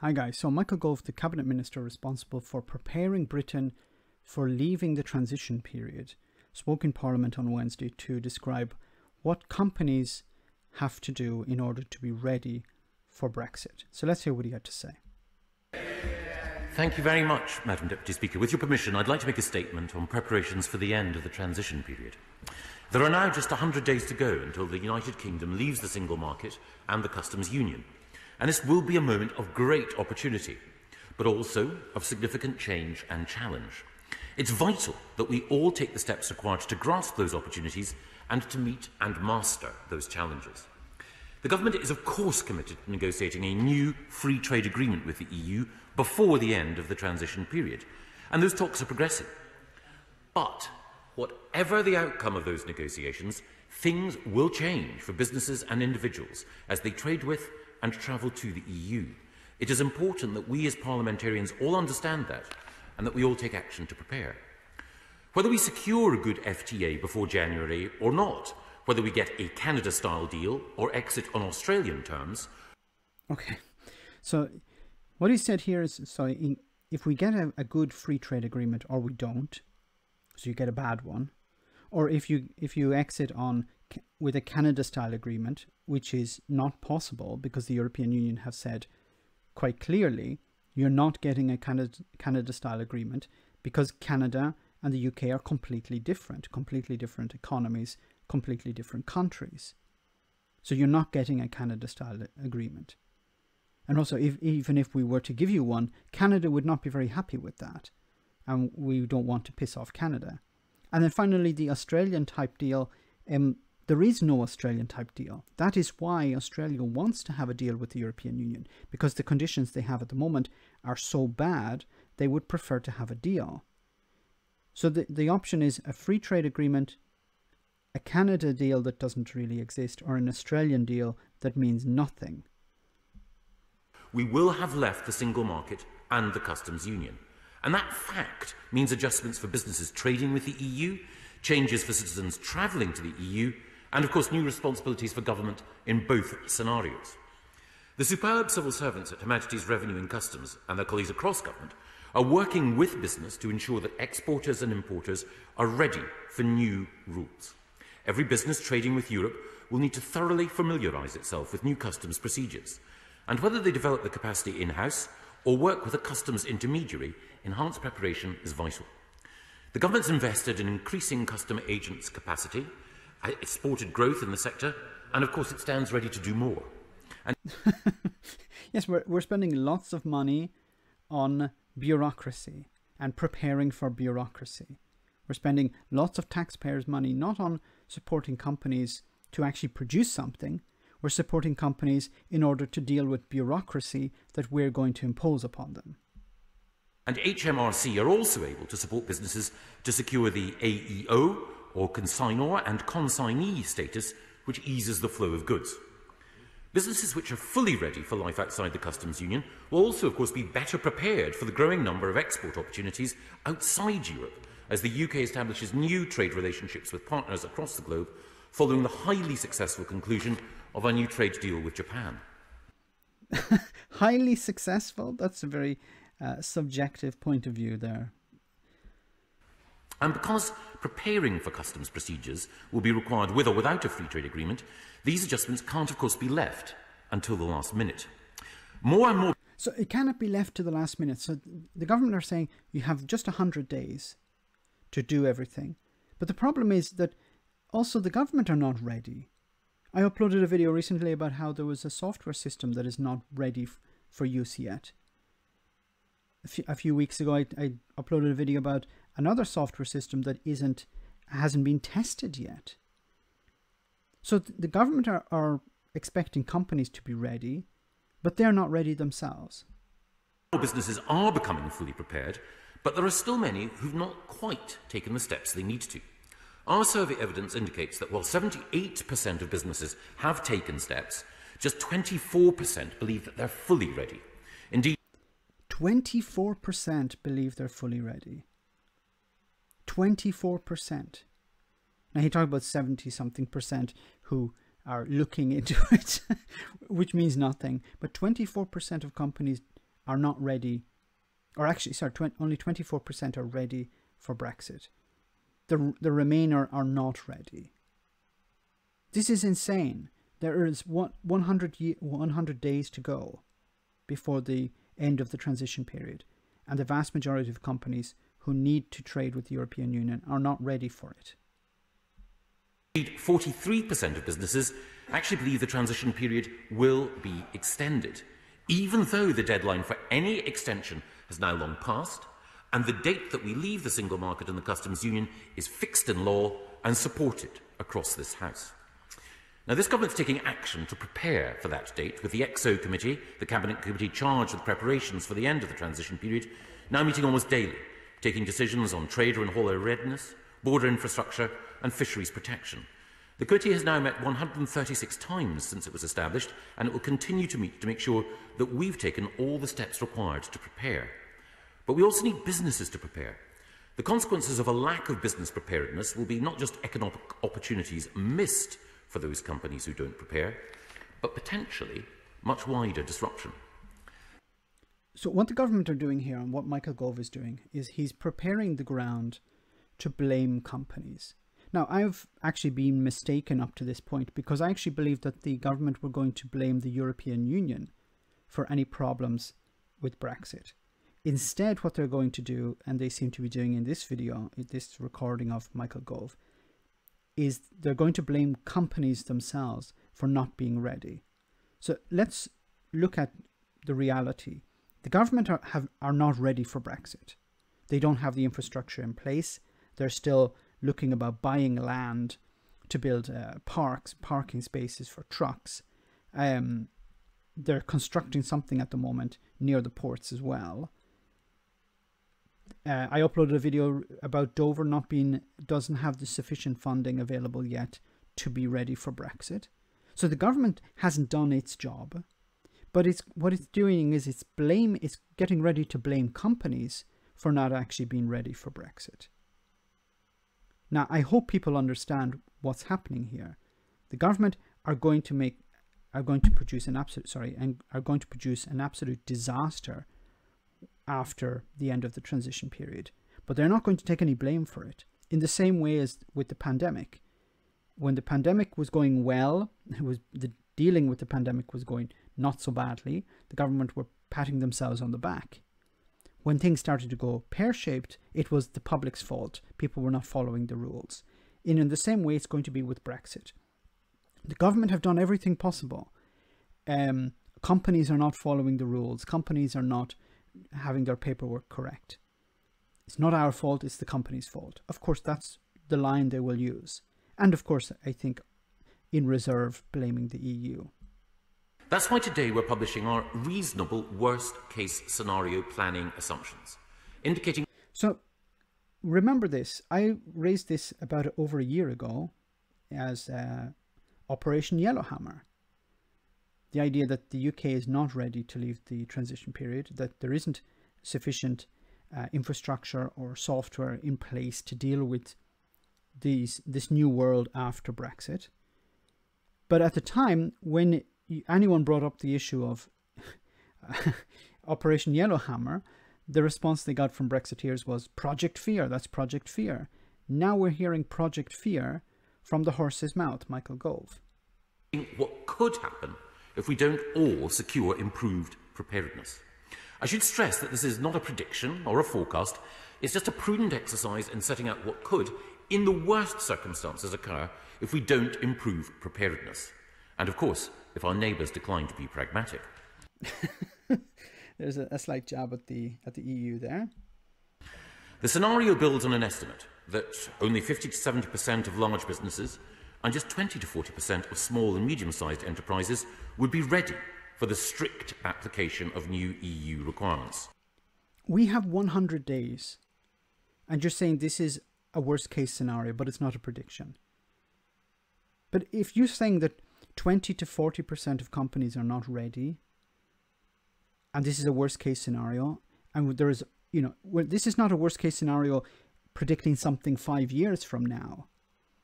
Hi guys, so Michael Gove, the Cabinet Minister responsible for preparing Britain for leaving the transition period, spoke in Parliament on Wednesday to describe what companies have to do in order to be ready for Brexit. So let's hear what he had to say. Thank you very much, Madam Deputy Speaker. With your permission, I'd like to make a statement on preparations for the end of the transition period. There are now just 100 days to go until the United Kingdom leaves the single market and the customs union. And this will be a moment of great opportunity, but also of significant change and challenge. It's vital that we all take the steps required to grasp those opportunities and to meet and master those challenges. The government is of course committed to negotiating a new free trade agreement with the EU before the end of the transition period, and those talks are progressing. But whatever the outcome of those negotiations, things will change for businesses and individuals as they trade with and travel to the EU. It is important that we as parliamentarians all understand that and that we all take action to prepare. Whether we secure a good FTA before January or not, whether we get a Canada-style deal or exit on Australian terms. Okay, so what he said here is, if we get a good free trade agreement or we don't, so you get a bad one, or if you exit on with a Canada-style agreement, which is not possible because the European Union have said quite clearly you're not getting a Canada-style agreement because Canada and the UK are completely different economies, completely different countries. So you're not getting a Canada-style agreement. And also, even if we were to give you one, Canada would not be very happy with that. And we don't want to piss off Canada. And then finally, the Australian type deal, there is no Australian type deal. That is why Australia wants to have a deal with the European Union, because the conditions they have at the moment are so bad, they would prefer to have a deal. So the option is a free trade agreement, a Canada deal that doesn't really exist, or an Australian deal that means nothing. We will have left the single market and the customs union. And that fact means adjustments for businesses trading with the EU, changes for citizens travelling to the EU, and of course new responsibilities for government in both scenarios. The superb civil servants at Her Majesty's Revenue and Customs and their colleagues across government are working with business to ensure that exporters and importers are ready for new rules. Every business trading with Europe will need to thoroughly familiarise itself with new customs procedures, and whether they develop the capacity in-house or work with a customs intermediary, enhanced preparation is vital. The government's invested in increasing custom agents' capacity, it's supported growth in the sector, and of course it stands ready to do more. And yes, we're spending lots of money on bureaucracy and preparing for bureaucracy. We're spending lots of taxpayers' money not on supporting companies to actually produce something. We're supporting companies in order to deal with bureaucracy that we're going to impose upon them. And HMRC are also able to support businesses to secure the AEO, or consignor and consignee status, which eases the flow of goods. Businesses which are fully ready for life outside the customs union will also, of course, be better prepared for the growing number of export opportunities outside Europe, as the UK establishes new trade relationships with partners across the globe, following the highly successful conclusion of our new trade deal with Japan. Highly successful? That's a very subjective point of view there. And because preparing for customs procedures will be required with or without a free trade agreement, these adjustments can't, of course, be left until the last minute. More and more... So it cannot be left to the last minute. So the government are saying you have just 100 days to do everything. But the problem is that also the government are not ready. I uploaded a video recently about how there was a software system that is not ready for use yet. A few weeks ago, I uploaded a video about another software system that hasn't been tested yet. So the government are expecting companies to be ready, but they're not ready themselves. Businesses are becoming fully prepared, but there are still many who've not quite taken the steps they need to. Our survey evidence indicates that while 78% of businesses have taken steps, just 24% believe that they're fully ready. Indeed, 24% believe they're fully ready. 24%. Now he talked about 70-something% who are looking into it, which means nothing. But 24% of companies are not ready, or actually, sorry, only 24% are ready for Brexit. The remainder are not ready. This is insane. There is 100 days to go before the end of the transition period, and the vast majority of companies who need to trade with the European Union are not ready for it. 43% of businesses actually believe the transition period will be extended, even though the deadline for any extension has now long passed, and the date that we leave the single market and the customs union is fixed in law and supported across this House. Now, this government's taking action to prepare for that date, with the EXO committee, the cabinet committee charged with preparations for the end of the transition period, now meeting almost daily, taking decisions on trader and hauler readiness, border infrastructure and fisheries protection. The committee has now met 136 times since it was established, and it will continue to meet to make sure that we've taken all the steps required to prepare. But we also need businesses to prepare. The consequences of a lack of business preparedness will be not just economic opportunities missed for those companies who don't prepare, but potentially much wider disruption. So what the government are doing here, and what Michael Gove is doing, is he's preparing the ground to blame companies. Now, I've actually been mistaken up to this point, because I actually believed that the government were going to blame the European Union for any problems with Brexit. Instead, what they're going to do, and they seem to be doing in this video, in this recording of Michael Gove, is they're going to blame companies themselves for not being ready. So let's look at the reality. The government are not ready for Brexit. They don't have the infrastructure in place. They're still looking about buying land to build parking spaces for trucks. They're constructing something at the moment near the ports as well. I uploaded a video about Dover doesn't have the sufficient funding available yet to be ready for Brexit. So the government hasn't done its job, but what it's doing is it's getting ready to blame companies for not actually being ready for Brexit. Now, I hope people understand what's happening here. The government are going to produce an absolute disaster after the end of the transition period, but they're not going to take any blame for it. In the same way as with the pandemic, when the pandemic was going well, dealing with the pandemic was going not so badly, the government were patting themselves on the back. When things started to go pear-shaped, it was the public's fault. People were not following the rules. And in the same way, it's going to be with Brexit. The government have done everything possible. Companies are not following the rules. Companies are not having their paperwork correct. It's not our fault, it's the company's fault. Of course, that's the line they will use. And of course, I think in reserve, blaming the EU. That's why today we're publishing our reasonable worst-case scenario planning assumptions, indicating... So, remember this. I raised this about over a year ago as Operation Yellowhammer. The idea that the UK is not ready to leave the transition period, that there isn't sufficient infrastructure or software in place to deal with this new world after Brexit. But at the time, when anyone brought up the issue of Operation Yellowhammer, the response they got from Brexiteers was Project Fear. That's Project Fear. Now we're hearing Project Fear from the horse's mouth, Michael Gove. What could happen if we don't all secure improved preparedness. I should stress that this is not a prediction or a forecast. It's just a prudent exercise in setting out what could, in the worst circumstances, occur if we don't improve preparedness. And of course, if our neighbours decline to be pragmatic. There's a slight jab at the EU there. The scenario builds on an estimate that only 50 to 70% of large businesses and just 20 to 40% of small and medium-sized enterprises would be ready for the strict application of new EU requirements. We have 100 days, and you're saying this is a worst-case scenario, but it's not a prediction. But if you're saying that 20 to 40% of companies are not ready, and this is a worst-case scenario, and there is, this is not a worst-case scenario predicting something 5 years from now.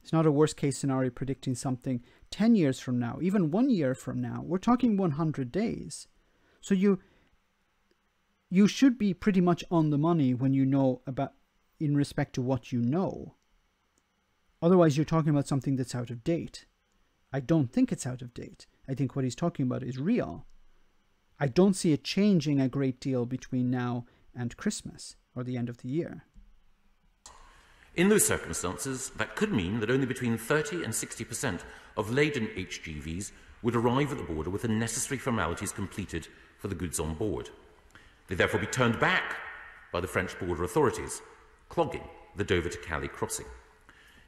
It's not a worst-case scenario predicting something 10 years from now, even 1 year from now. We're talking 100 days. So you should be pretty much on the money when you know about, in respect to what you know. Otherwise, you're talking about something that's out of date. I don't think it's out of date. I think what he's talking about is real. I don't see it changing a great deal between now and Christmas or the end of the year. In those circumstances, that could mean that only between 30 and 60% of laden HGVs would arrive at the border with the necessary formalities completed for the goods on board. They'd therefore be turned back by the French border authorities, clogging the Dover to Calais crossing.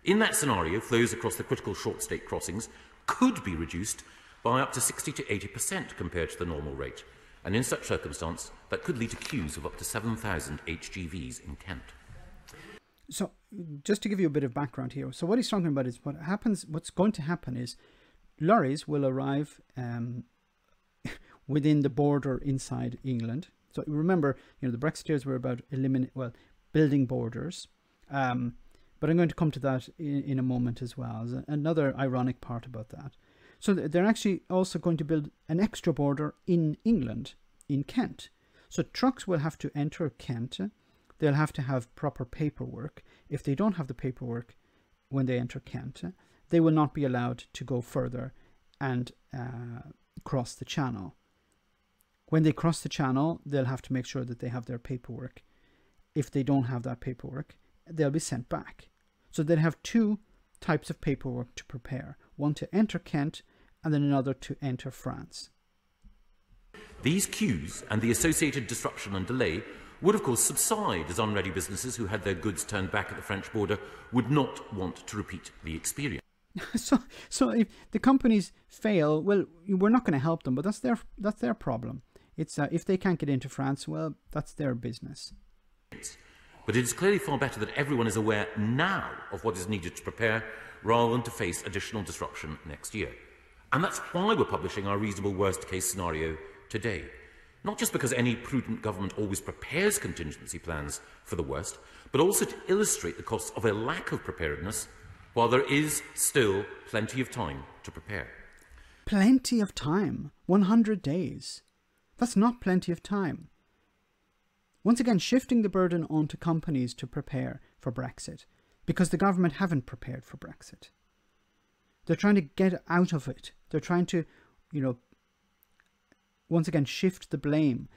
In that scenario, flows across the critical short stake crossings could be reduced by up to 60 to 80% compared to the normal rate, and in such circumstance, that could lead to queues of up to 7,000 HGVs in Kent. So, just to give you a bit of background here, so what he's talking about is what's going to happen is lorries will arrive within the border inside England. So remember, the Brexiteers were about building borders. But I'm going to come to that in a moment as well. There's another ironic part about that. So they're actually also going to build an extra border in England, in Kent. So trucks will have to enter Kent. They'll have to have proper paperwork. If they don't have the paperwork when they enter Kent, they will not be allowed to go further and cross the channel. When they cross the channel, they'll have to make sure that they have their paperwork. If they don't have that paperwork, they'll be sent back. So they'll have two types of paperwork to prepare. One to enter Kent and then another to enter France. These queues and the associated disruption and delay would of course subside as unready businesses who had their goods turned back at the French border would not want to repeat the experience. So if the companies fail, well, we're not going to help them, but that's their problem. It's if they can't get into France, well, that's their business. But it is clearly far better that everyone is aware now of what is needed to prepare rather than to face additional disruption next year. And that's why we're publishing our reasonable worst-case scenario today. Not just because any prudent government always prepares contingency plans for the worst, but also to illustrate the costs of a lack of preparedness while there is still plenty of time to prepare. Plenty of time. 100 days. That's not plenty of time. Once again, shifting the burden onto companies to prepare for Brexit, because the government haven't prepared for Brexit. They're trying to get out of it. They're trying to, once again, shift the blame,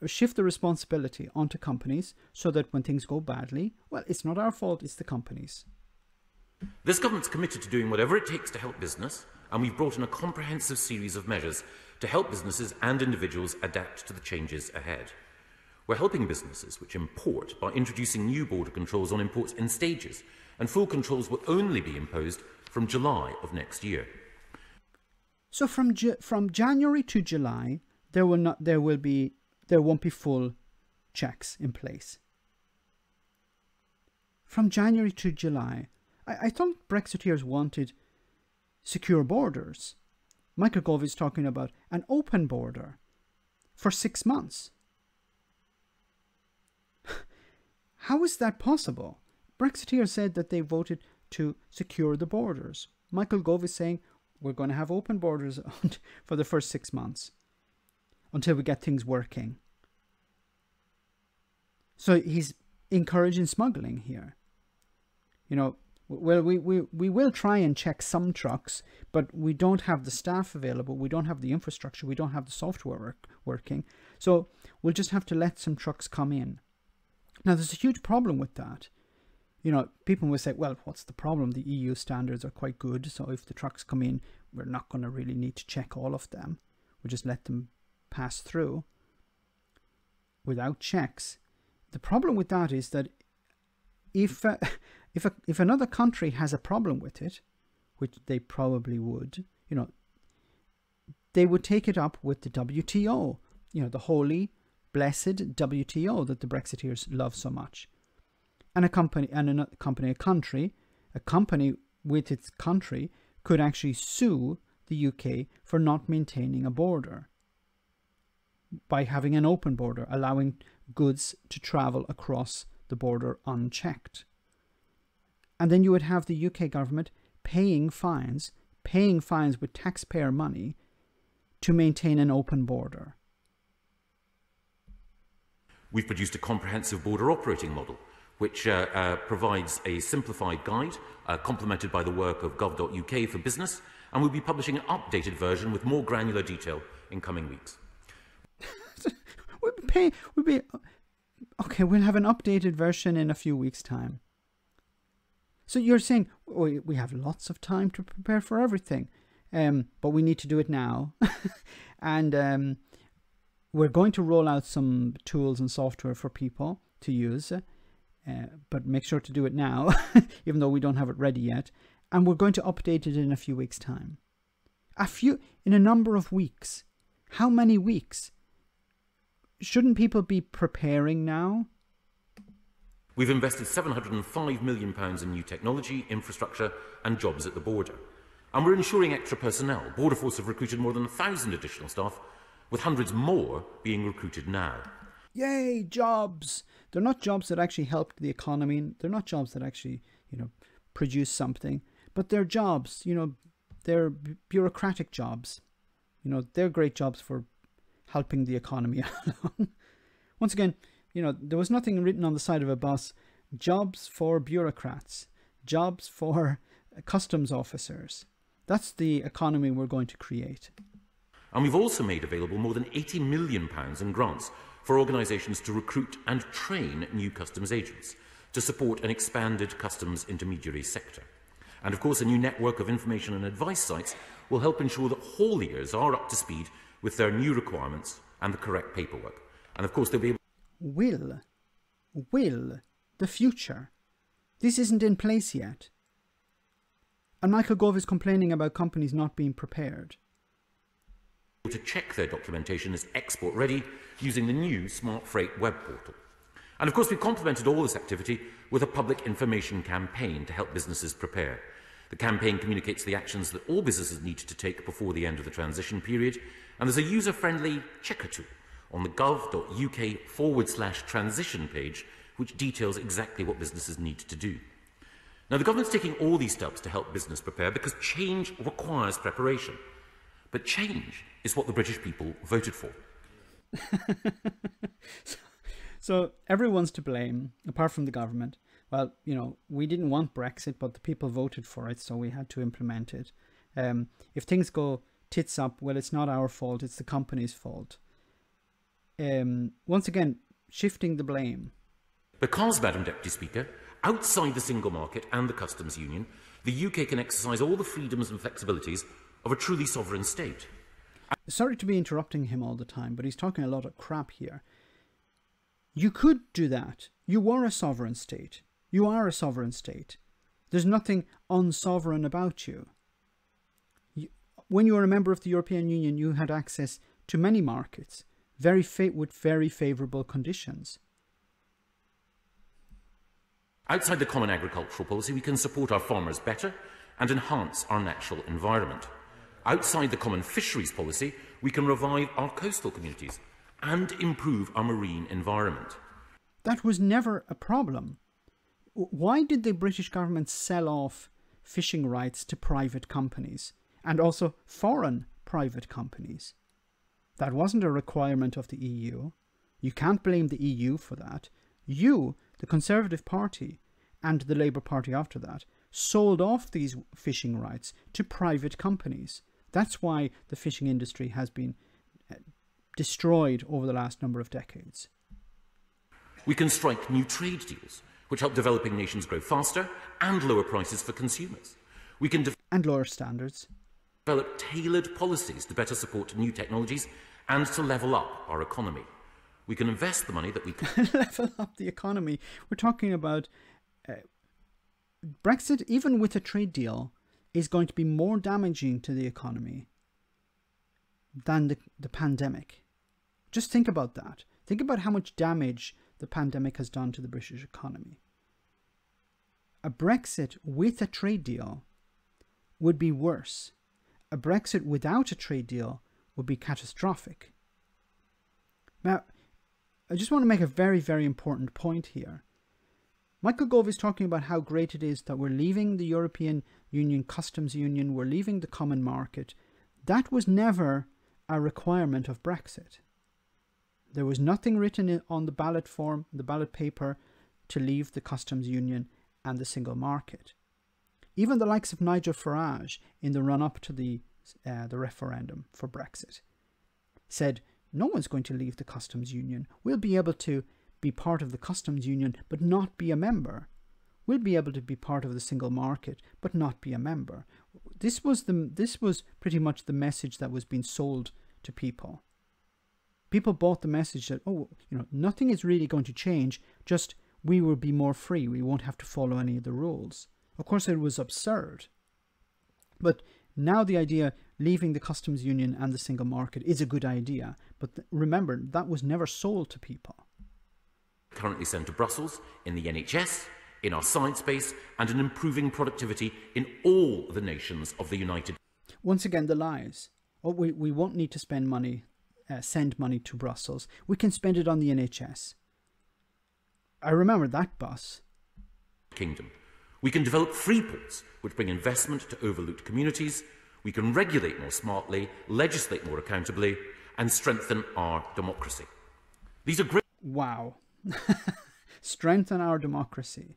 shift the responsibility onto companies so that when things go badly, well, it's not our fault, it's the companies. This government's committed to doing whatever it takes to help business, and we've brought in a comprehensive series of measures to help businesses and individuals adapt to the changes ahead. We're helping businesses which import by introducing new border controls on imports in stages, and full controls will only be imposed from July of next year. So from January to July, there won't be full checks in place. From January to July, I thought Brexiteers wanted secure borders. Michael Gove is talking about an open border for 6 months. How is that possible? Brexiteers said that they voted to secure the borders. Michael Gove is saying we're going to have open borders for the first 6 months until we get things working. So he's encouraging smuggling here. Well, we will try and check some trucks, but we don't have the staff available. We don't have the infrastructure. We don't have the software working. So we'll just have to let some trucks come in. Now, there's a huge problem with that. People will say, well, what's the problem? The EU standards are quite good. So if the trucks come in, we're not going to really need to check all of them. We'll just let them pass through without checks. The problem with that is that if another country has a problem with it, which they probably would, they would take it up with the WTO, the holy, blessed WTO that the Brexiteers love so much. And a company with its country could actually sue the UK for not maintaining a border by having an open border, allowing goods to travel across the border unchecked. And then you would have the UK government paying fines with taxpayer money to maintain an open border. We've produced a comprehensive border operating model, which provides a simplified guide, complemented by the work of Gove.uk for business, and we'll be publishing an updated version with more granular detail in coming weeks. Okay, we'll have an updated version in a few weeks' time. So you're saying we have lots of time to prepare for everything, but we need to do it now. And we're going to roll out some tools and software for people to use, but make sure to do it now, even though we don't have it ready yet. And we're going to update it in a few weeks' time. In a number of weeks. How many weeks? Shouldn't people be preparing now? We've invested £705 million in new technology, infrastructure and jobs at the border. And we're ensuring extra personnel. Border Force have recruited more than 1,000 additional staff, with hundreds more being recruited now. Yay, jobs! They're not jobs that actually help the economy. They're not jobs that actually, produce something. But they're jobs, they're bureaucratic jobs. They're great jobs for helping the economy along. Once again, there was nothing written on the side of a bus. Jobs for bureaucrats. Jobs for customs officers. That's the economy we're going to create. And we've also made available more than £80 million in grants for organisations to recruit and train new customs agents to support an expanded customs intermediary sector. And of course, a new network of information and advice sites will help ensure that hauliers are up to speed with their new requirements and the correct paperwork. And of course, they'll be able... Will, the future. This isn't in place yet. And Michael Gove is complaining about companies not being prepared. To check their documentation as export ready using the new Smart Freight web portal. And of course, we've complemented all this activity with a public information campaign to help businesses prepare. The campaign communicates the actions that all businesses need to take before the end of the transition period, and there's a user-friendly checker tool on the gov.uk/transition page, which details exactly what businesses need to do. Now, the government's taking all these steps to help business prepare because change requires preparation. But change is what the British people voted for. So everyone's to blame, apart from the government. Well, we didn't want Brexit, but the people voted for it, so we had to implement it. If things go tits up, well, it's not our fault, it's the company's fault. Once again, shifting the blame. Because, Madam Deputy Speaker, outside the single market and the customs union, the UK can exercise all the freedoms and flexibilities of a truly sovereign state. Sorry to be interrupting him all the time, but he's talking a lot of crap here. You could do that. You were a sovereign state. You are a sovereign state. There's nothing unsovereign about you. When you were a member of the European Union, you had access to many markets, with very favourable conditions. Outside the common agricultural policy, we can support our farmers better and enhance our natural environment. Outside the common fisheries policy, we can revive our coastal communities and improve our marine environment. That was never a problem. Why did the British government sell off fishing rights to private companies, and also foreign private companies? That wasn't a requirement of the EU. You can't blame the EU for that. You, the Conservative Party, and the Labour Party after that, sold off these fishing rights to private companies. That's why the fishing industry has been destroyed over the last number of decades. We can strike new trade deals, which help developing nations grow faster and lower prices for consumers. We can and lower standards. Develop tailored policies to better support new technologies and to level up our economy. We can invest the money that we can... Level up the economy. We're talking about... Brexit, even with a trade deal, is going to be more damaging to the economy than the pandemic. Just think about that. Think about how much damage the pandemic has done to the British economy. A Brexit with a trade deal would be worse. A Brexit without a trade deal would be catastrophic. Now, I just want to make a very, very important point here. Michael Gove is talking about how great it is that we're leaving the European Union Customs Union, we're leaving the common market. That was never a requirement of Brexit. There was nothing written on the ballot form, the ballot paper, to leave the customs union and the single market. Even the likes of Nigel Farage, in the run-up to the referendum for Brexit, said, no one's going to leave the customs union. We'll be able to be part of the customs union, but not be a member. We'll be able to be part of the single market, but not be a member. This was pretty much the message that was being sold to people. People bought the message that, oh, nothing is really going to change, just we will be more free. We won't have to follow any of the rules. Of course, it was absurd. But now the idea leaving the customs union and the single market is a good idea. But remember, that was never sold to people. Currently sent to Brussels, in the NHS, in our science base, and in improving productivity in all the nations of the United. Once again, the lies. Oh, we won't need to spend money, send money to Brussels. We can spend it on the NHS. I remember that bus. Kingdom. We can develop free ports which bring investment to overlooked communities. We can regulate more smartly, legislate more accountably, and strengthen our democracy. These are great. Wow. Strengthen our democracy.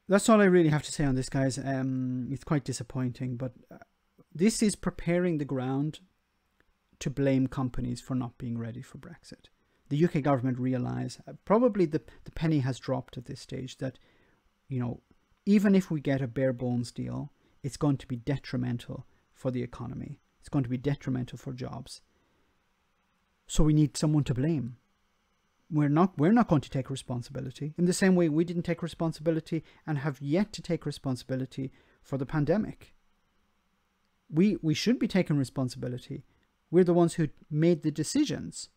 That's all I really have to say on this, guys. It's quite disappointing, but this is preparing the ground to blame companies for not being ready for Brexit. The UK government realise, probably the penny has dropped at this stage, that, even if we get a bare bones deal, it's going to be detrimental for the economy. It's going to be detrimental for jobs. So we need someone to blame. We're not going to take responsibility in the same way we didn't take responsibility and have yet to take responsibility for the pandemic. We should be taking responsibility. We're the ones who made the decisions,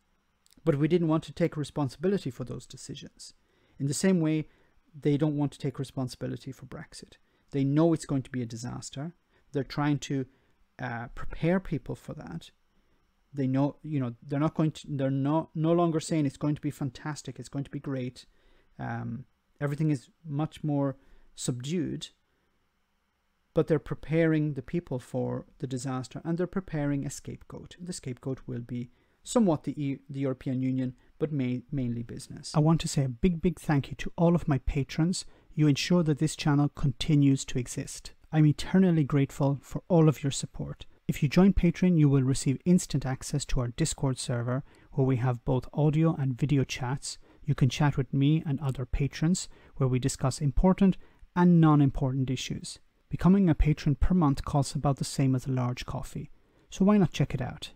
but we didn't want to take responsibility for those decisions. In the same way, they don't want to take responsibility for Brexit. They know it's going to be a disaster. They're trying to prepare people for that. They know, they're no longer saying it's going to be fantastic, it's going to be great. Everything is much more subdued, but they're preparing the people for the disaster, and they're preparing a scapegoat. The scapegoat will be somewhat the European Union, but mainly business. I want to say a big thank you to all of my patrons. You ensure that this channel continues to exist. I'm eternally grateful for all of your support. If you join Patreon, you will receive instant access to our Discord server, where we have both audio and video chats. You can chat with me and other patrons, where we discuss important and non-important issues. Becoming a patron per month costs about the same as a large coffee, so why not check it out?